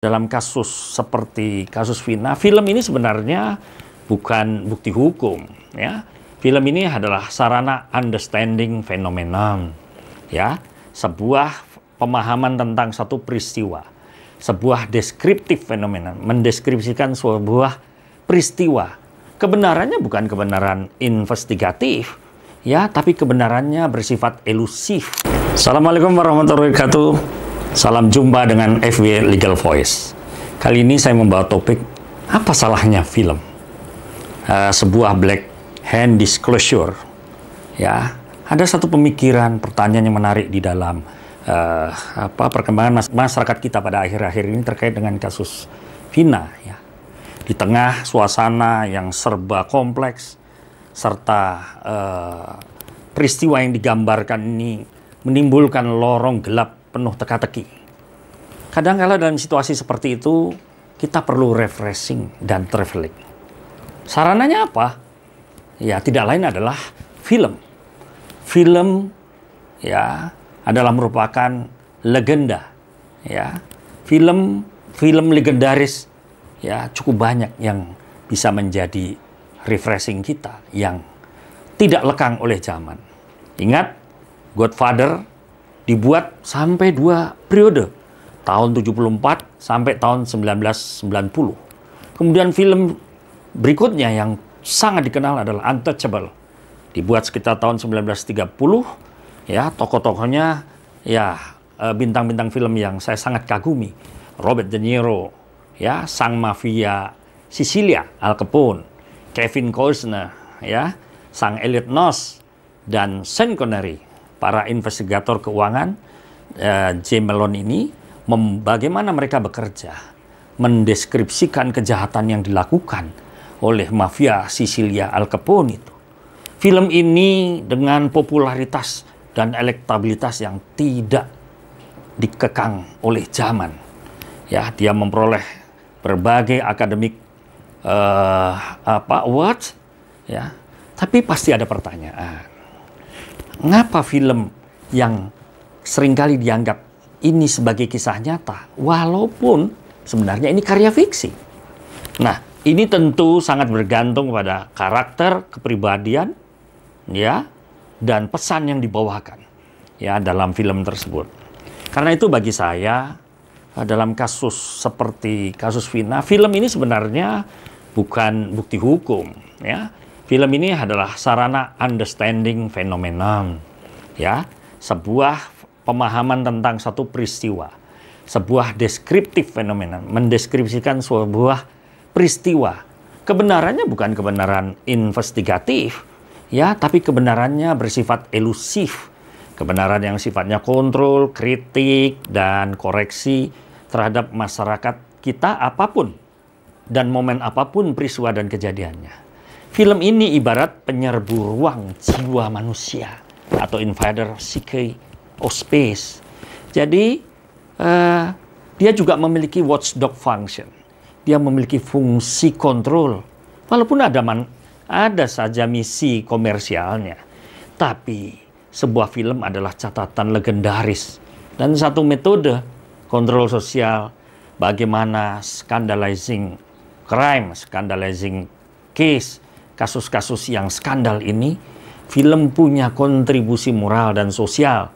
Dalam kasus seperti kasus Vina, film ini sebenarnya bukan bukti hukum, ya. Film ini adalah sarana understanding phenomenon, ya, sebuah pemahaman tentang satu peristiwa, sebuah deskriptif phenomenon, mendeskripsikan sebuah peristiwa. Kebenarannya bukan kebenaran investigatif, ya, tapi kebenarannya bersifat elusif. Assalamualaikum warahmatullahi wabarakatuh. Salam jumpa dengan FW Legal Voice. Kali ini saya membawa topik, apa salahnya film? Sebuah black hand disclosure. Ya, ada satu pemikiran, pertanyaan yang menarik di dalam perkembangan masyarakat kita pada akhir-akhir ini terkait dengan kasus Vina. Ya. Di tengah suasana yang serba kompleks, serta peristiwa yang digambarkan ini menimbulkan lorong gelap penuh teka-teki. Kadang-kala dalam situasi seperti itu, kita perlu refreshing dan traveling. Sarananya apa? Ya, tidak lain adalah film. Film, ya, adalah merupakan legenda. Ya, film legendaris, ya, cukup banyak yang bisa menjadi refreshing kita, yang tidak lekang oleh zaman. Ingat, Godfather dibuat sampai 2 periode, tahun 74 sampai tahun 1990. Kemudian film berikutnya yang sangat dikenal adalah Untouchable, dibuat sekitar tahun 1930. Ya, tokoh-tokohnya, ya, bintang-bintang film yang saya sangat kagumi. Robert De Niro, ya, sang mafia Sicilia, Al Capone, Kevin Costner, ya, sang Elliot Ness, dan Sean Connery, para investigator keuangan. Jay Malone ini, bagaimana mereka bekerja, mendeskripsikan kejahatan yang dilakukan oleh mafia Sicilia Al Capone itu. Film ini dengan popularitas dan elektabilitas yang tidak dikekang oleh zaman. Ya, dia memperoleh berbagai akademik awards, ya. Tapi pasti ada pertanyaan. Mengapa film yang seringkali dianggap ini sebagai kisah nyata, walaupun sebenarnya ini karya fiksi? Nah, ini tentu sangat bergantung pada karakter, kepribadian, ya, dan pesan yang dibawakan, ya, dalam film tersebut. Karena itu bagi saya, dalam kasus seperti kasus Vina, film ini sebenarnya bukan bukti hukum, ya. Film ini adalah sarana understanding phenomenon, ya, sebuah pemahaman tentang satu peristiwa, sebuah deskriptif phenomenon, mendeskripsikan sebuah peristiwa. Kebenarannya bukan kebenaran investigatif, ya, tapi kebenarannya bersifat elusif, kebenaran yang sifatnya kontrol, kritik, dan koreksi terhadap masyarakat kita apapun dan momen apapun peristiwa dan kejadiannya. Film ini ibarat penyerbu ruang jiwa manusia atau invader psyche of space. Jadi, dia juga memiliki watchdog function. Dia memiliki fungsi kontrol. Walaupun ada saja misi komersialnya. Tapi, sebuah film adalah catatan legendaris. Dan satu metode kontrol sosial, bagaimana scandalizing crime, scandalizing case, kasus-kasus yang skandal ini, film punya kontribusi moral dan sosial.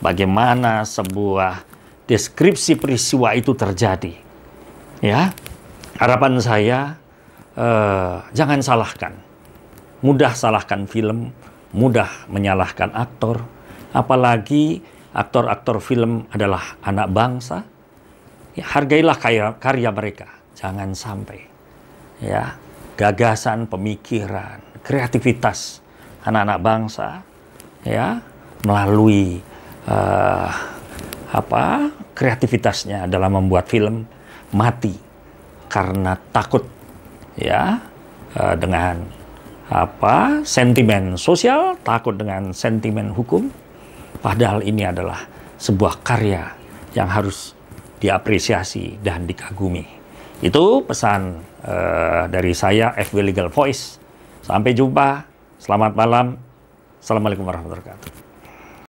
Bagaimana sebuah deskripsi peristiwa itu terjadi. Ya, harapan saya, jangan salahkan. Mudah salahkan film, mudah menyalahkan aktor. Apalagi aktor-aktor film adalah anak bangsa. Ya, hargailah karya mereka. Jangan sampai, ya, gagasan, pemikiran, kreativitas anak-anak bangsa, ya, melalui kreativitasnya dalam membuat film mati karena takut, ya, dengan sentimen sosial, takut dengan sentimen hukum. Padahal ini adalah sebuah karya yang harus diapresiasi dan dikagumi. Itu pesan dari saya, FW Legal Voice. Sampai jumpa. Selamat malam. Assalamualaikum warahmatullahi wabarakatuh.